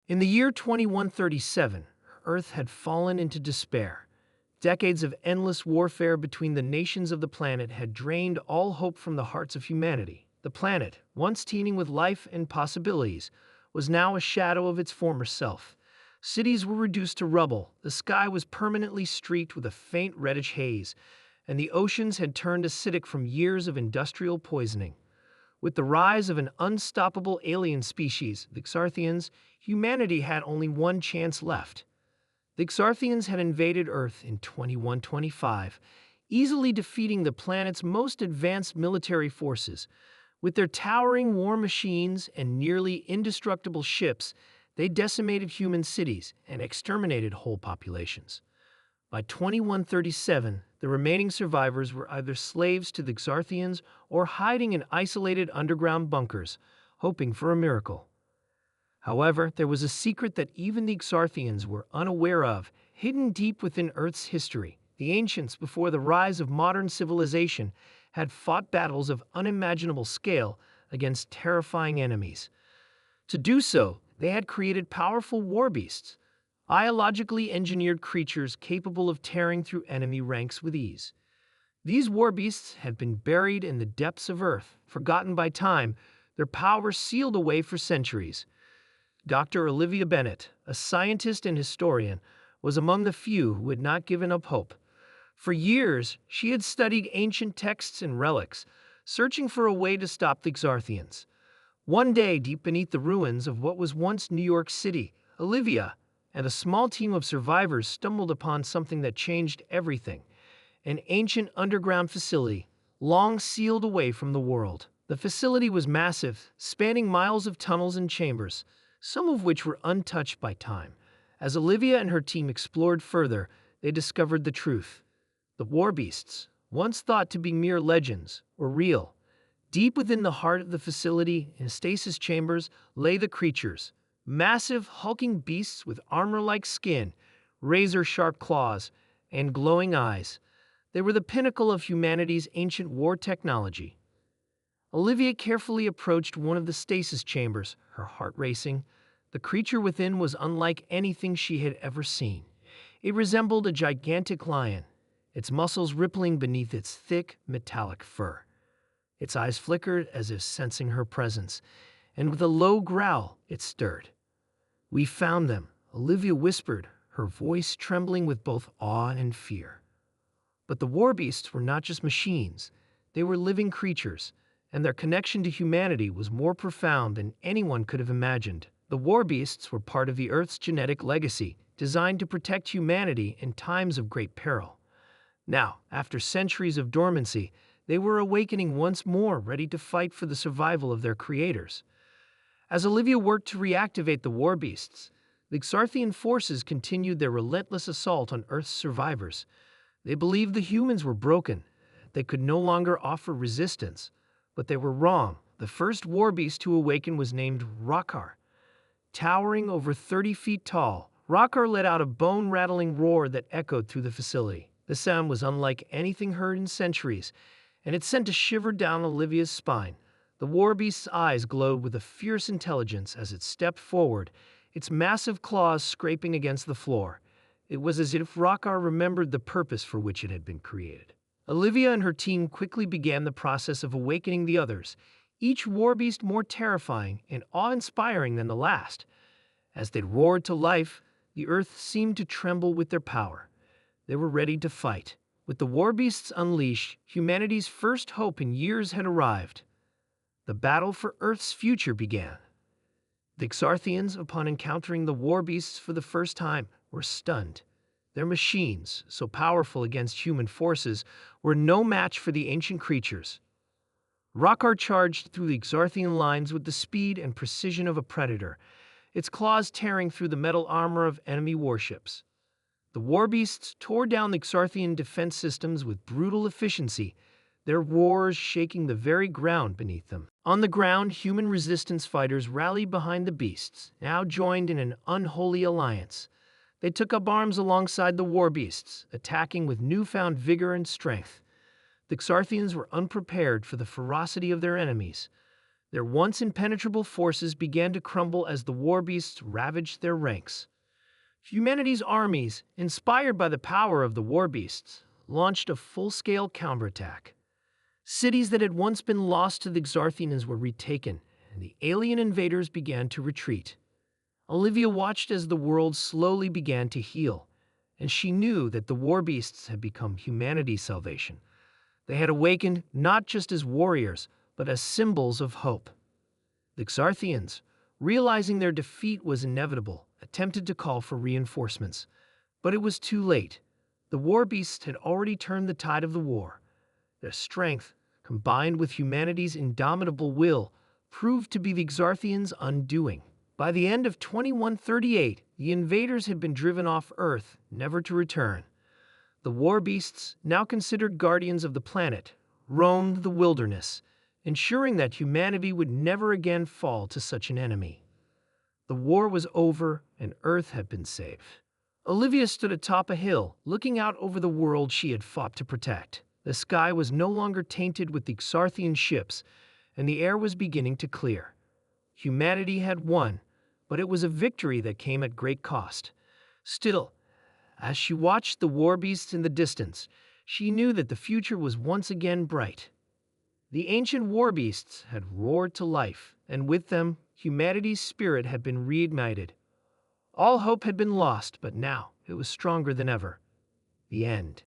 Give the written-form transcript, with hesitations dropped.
In the year 2137, Earth had fallen into despair. Decades of endless warfare between the nations of the planet had drained all hope from the hearts of humanity. The planet, once teeming with life and possibilities, was now a shadow of its former self. Cities were reduced to rubble, the sky was permanently streaked with a faint reddish haze, and the oceans had turned acidic from years of industrial poisoning. With the rise of an unstoppable alien species, the Xarthians, humanity had only one chance left. The Xarthians had invaded Earth in 2125, easily defeating the planet's most advanced military forces. With their towering war machines and nearly indestructible ships, they decimated human cities and exterminated whole populations. By 2137, the remaining survivors were either slaves to the Xarthians or hiding in isolated underground bunkers, hoping for a miracle. However, there was a secret that even the Xarthians were unaware of, hidden deep within Earth's history. The ancients, before the rise of modern civilization, had fought battles of unimaginable scale against terrifying enemies. To do so, they had created powerful warbeasts, biologically engineered creatures capable of tearing through enemy ranks with ease. These warbeasts had been buried in the depths of Earth, forgotten by time, their power sealed away for centuries. Dr. Olivia Bennett, a scientist and historian, was among the few who had not given up hope. For years, she had studied ancient texts and relics, searching for a way to stop the Xarthians. One day, deep beneath the ruins of what was once New York City, Olivia and a small team of survivors stumbled upon something that changed everything: an ancient underground facility, long sealed away from the world. The facility was massive, spanning miles of tunnels and chambers, some of which were untouched by time. As Olivia and her team explored further, they discovered the truth. The warbeasts, once thought to be mere legends, were real. Deep within the heart of the facility, in stasis chambers, lay the creatures, massive, hulking beasts with armor-like skin, razor-sharp claws, and glowing eyes. They were the pinnacle of humanity's ancient war technology. Olivia carefully approached one of the stasis chambers, her heart racing. The creature within was unlike anything she had ever seen. It resembled a gigantic lion, its muscles rippling beneath its thick, metallic fur. Its eyes flickered as if sensing her presence, and with a low growl, it stirred. "We found them," Olivia whispered, her voice trembling with both awe and fear. But the warbeasts were not just machines. They were living creatures, and their connection to humanity was more profound than anyone could have imagined. The warbeasts were part of the Earth's genetic legacy, designed to protect humanity in times of great peril. Now, after centuries of dormancy, they were awakening once more, ready to fight for the survival of their creators. As Olivia worked to reactivate the warbeasts, the Xarthian forces continued their relentless assault on Earth's survivors. They believed the humans were broken. They could no longer offer resistance. But they were wrong. The first warbeast to awaken was named Rockar. Towering over 30 feet tall, Rockar let out a bone-rattling roar that echoed through the facility. The sound was unlike anything heard in centuries, and it sent a shiver down Olivia's spine. The warbeast's eyes glowed with a fierce intelligence as it stepped forward, its massive claws scraping against the floor. It was as if Rockar remembered the purpose for which it had been created. Olivia and her team quickly began the process of awakening the others, each warbeast more terrifying and awe-inspiring than the last. As they roared to life, the earth seemed to tremble with their power. They were ready to fight. With the warbeasts unleashed, humanity's first hope in years had arrived. The battle for Earth's future began. The Xarthians, upon encountering the warbeasts for the first time, were stunned. Their machines, so powerful against human forces, were no match for the ancient creatures. Rockar charged through the Xarthian lines with the speed and precision of a predator, its claws tearing through the metal armor of enemy warships. The warbeasts tore down the Xarthian defense systems with brutal efficiency, their roars shaking the very ground beneath them. On the ground, human resistance fighters rallied behind the beasts, now joined in an unholy alliance. They took up arms alongside the warbeasts, attacking with newfound vigor and strength. The Xarthians were unprepared for the ferocity of their enemies. Their once impenetrable forces began to crumble as the Warbeasts ravaged their ranks. Humanity's armies, inspired by the power of the Warbeasts, launched a full-scale counterattack. Cities that had once been lost to the Xarthians were retaken, and the alien invaders began to retreat. Olivia watched as the world slowly began to heal, and she knew that the Warbeasts had become humanity's salvation. They had awakened not just as warriors, but as symbols of hope. The Xarthians, realizing their defeat was inevitable, attempted to call for reinforcements. But it was too late. The Warbeasts had already turned the tide of the war. Their strength, combined with humanity's indomitable will, proved to be the Xarthians' undoing. By the end of 2138, the invaders had been driven off Earth, never to return. The Warbeasts, now considered guardians of the planet, roamed the wilderness, ensuring that humanity would never again fall to such an enemy. The war was over, and Earth had been saved. Olivia stood atop a hill, looking out over the world she had fought to protect. The sky was no longer tainted with the Xarthian ships, and the air was beginning to clear. Humanity had won, but it was a victory that came at great cost. Still, as she watched the Warbeasts in the distance, she knew that the future was once again bright. The ancient Warbeasts had roared to life, and with them, humanity's spirit had been reignited. All hope had been lost, but now it was stronger than ever. The end.